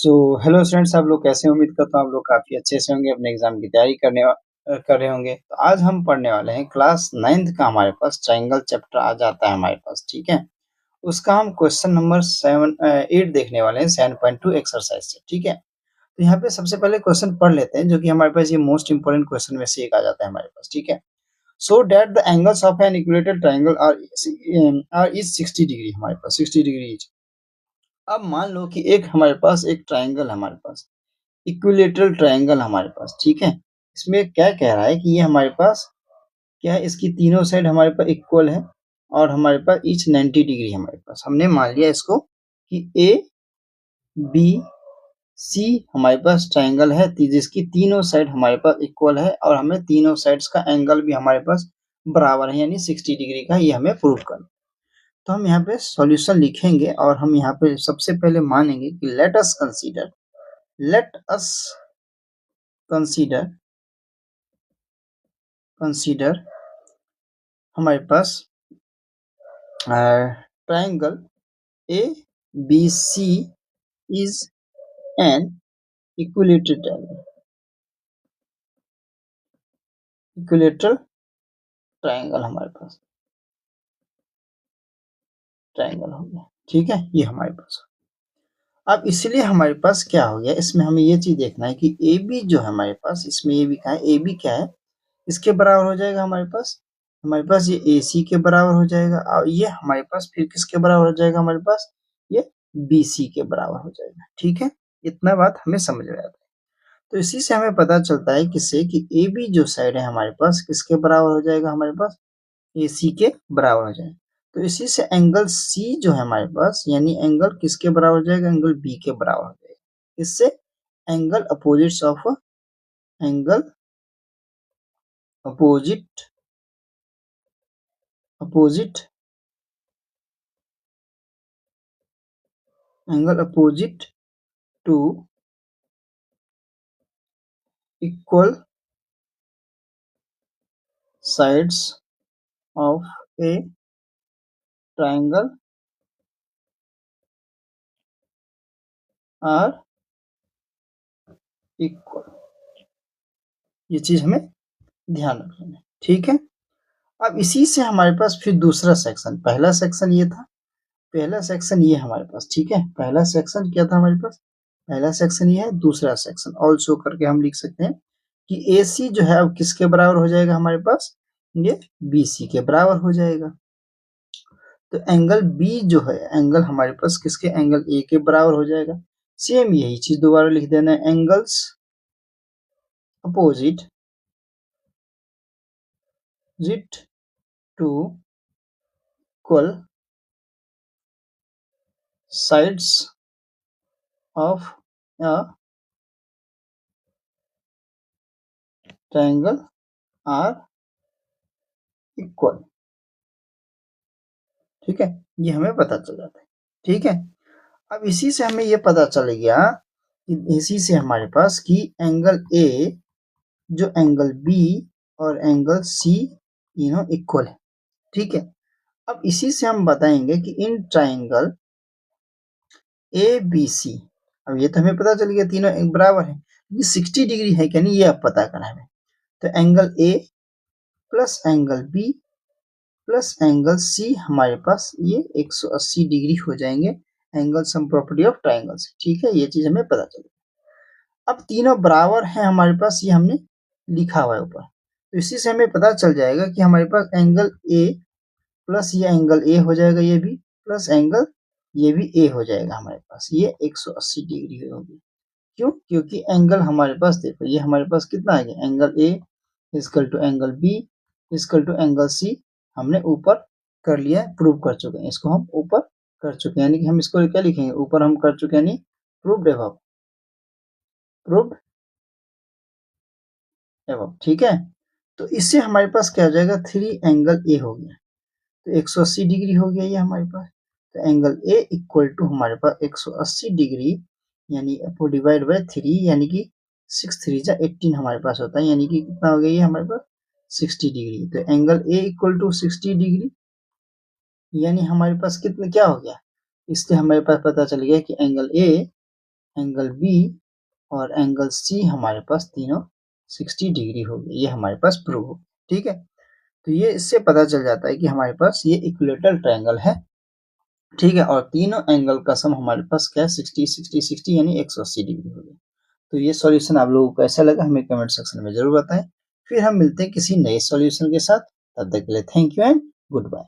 So hello students, आप लोग कैसे हैं? उम्मीद करता हूँ आप लोग काफ़ी अच्छे से होंगे, अपने एग्जाम की तैयारी कर रहे होंगे। तो आज हम पढ़ने वाले हैं क्लास 9th का। हमारे पास ट्रायंगल चैप्टर आ जाता है हमारे पास, ठीक है। उसका हम क्वेश्चन नंबर 8 देखने वाले हैं 7.2 एक्सरसाइज से, ठीक है। तो यहाँ पे सबसे पहले क्वेश्चन पढ़ लेते हैं, जो कि हमारे पास ये मोस्ट इंपोर्टेंट क्वेश्चन में से एक आ जाता है हमारे पास, ठीक है। So that the angles of an equilateral triangle are is 60 degree, हमारे पास 60 डिग्री। अब मान लो कि एक हमारे पास एक ट्रायंगल है, हमारे पास इक्विलेटरल ट्रायंगल हमारे पास, ठीक है। इसमें क्या कह रहा है कि ये हमारे पास क्या है, इसकी तीनों साइड हमारे पास इक्वल है और हमारे पास ईच 90 डिग्री हमारे पास। हमने मान लिया इसको कि ए बी सी हमारे पास ट्रायंगल है जिसकी तीनों साइड हमारे पास इक्वल है और हमें तीनों साइड्स का एंगल भी हमारे पास बराबर है, यानी 60 डिग्री का। ये हमें प्रूव करना। तो हम यहाँ पे सॉल्यूशन लिखेंगे और हम यहाँ पे सबसे पहले मानेंगे कि लेट अस कंसीडर हमारे पास triangle A B C is an equilateral triangle हमारे पास ट्रायंगल हो गया, ठीक है। ये हमारे पास अब इसलिए हमारे पास क्या हो गया, इसमें हमें ये चीज देखना है कि ए बी जो है हमारे पास, इसमें ए बी का है, ए बी क्या है, इसके बराबर हो जाएगा हमारे पास ये ए सी के बराबर हो जाएगा और ये हमारे पास फिर किसके बराबर हो जाएगा, हमारे पास ये बी सी के बराबर हो जाएगा, ठीक है। इतना बात हमें समझ में आता है। तो इसी से हमें पता चलता है किससे कि ए बी जो साइड है हमारे पास किसके बराबर हो जाएगा, हमारे पास ए सी के बराबर हो जाएगा। तो इसी से एंगल सी जो है हमारे पास, यानी एंगल किसके बराबर हो जाएगा, एंगल बी के बराबर हो जाएगा। इससे angle angle opposite opposite angle opposite to equal sides of a triangle are equal. ये चीज हमें ध्यान रखना है, ठीक है। अब इसी से हमारे पास फिर दूसरा सेक्शन, पहला सेक्शन ये था, पहला सेक्शन ये हमारे पास, ठीक है। पहला सेक्शन क्या था हमारे पास, पहला सेक्शन ये है। दूसरा सेक्शन ऑल्सो करके हम लिख सकते हैं कि ए सी जो है अब किसके बराबर हो जाएगा, हमारे पास ये बी सी के बराबर हो जाएगा। तो एंगल बी जो है, एंगल हमारे पास किसके, एंगल ए के बराबर हो जाएगा। सेम यही चीज दोबारा लिख देना है, angles opposite to equal sides of a triangle are equal, ठीक है। ये हमें पता चल जाता है, ठीक है। अब इसी से हमें ये पता चल गया कि इसी से हमारे पास कि एंगल ए जो एंगल बी और एंगल सी तीनों इक्वल है, ठीक है। अब इसी से हम बताएंगे कि इन ट्राइंगल ए बी सी, अब ये तो हमें पता चल गया तीनों एक बराबर है, ये 60 डिग्री है क्या नहीं, ये अब पता करना है हमें। तो angle A plus angle B plus angle C हमारे पास ये 180 डिग्री हो जाएंगे, angle sum property of triangles, ठीक है। ये चीज हमें पता चल। अब तीनों बराबर हैं हमारे पास, ये हमने लिखा हुआ है ऊपर। तो इसी से हमें पता चल जाएगा कि हमारे पास एंगल ए प्लस ये एंगल ए हो जाएगा, ये भी प्लस एंगल ये भी ए हो जाएगा हमारे पास, ये 180 डिग्री होगी। क्यों? क्योंकि एंगल हमारे पास देखो, ये हमारे पास कितना आ गया, angle A equal to angle B equal to angle C हमने ऊपर कर लिया, प्रूव कर चुके हैं, इसको हम ऊपर कर चुके हैं, यानी कि हम इसको क्या लिखेंगे, ऊपर हम कर चुके हैं, यानी प्रूव्ड एबव, प्रूव्ड एबव, ठीक है। तो इससे हमारे पास क्या हो जाएगा, 3 एंगल ए हो गया, तो 180 डिग्री हो गया ये हमारे पास। तो एंगल ए इक्वल टू हमारे पास 180 डिग्री, यानी आपको डिवाइड बाय 3, यानी कि 6 3 जा 18 हमारे पास होता है, यानी कि कितना हो गया ये हमारे पास 60 डिग्री। तो angle A equal to 60 degree, यानी हमारे पास कितना क्या हो गया, इससे हमारे पास पता चल गया कि एंगल ए एंगल बी और एंगल सी हमारे पास तीनों 60 डिग्री हो गए, ये हमारे पास प्रूव हो, ठीक है। तो ये इससे पता चल जाता है कि हमारे पास ये इक्विलेटरल ट्रायंगल है, ठीक है, और तीनों एंगल का सम हमारे पास क्या है 60 60 60 यानी 180 डिग्री हो गया। तो ये सॉल्यूशन आप लोगों को कैसा लगा हमें कमेंट सेक्शन में जरूर बताएं। फिर हम मिलते हैं किसी नए सॉल्यूशन के साथ, तब तक के लिए thank you and good bye.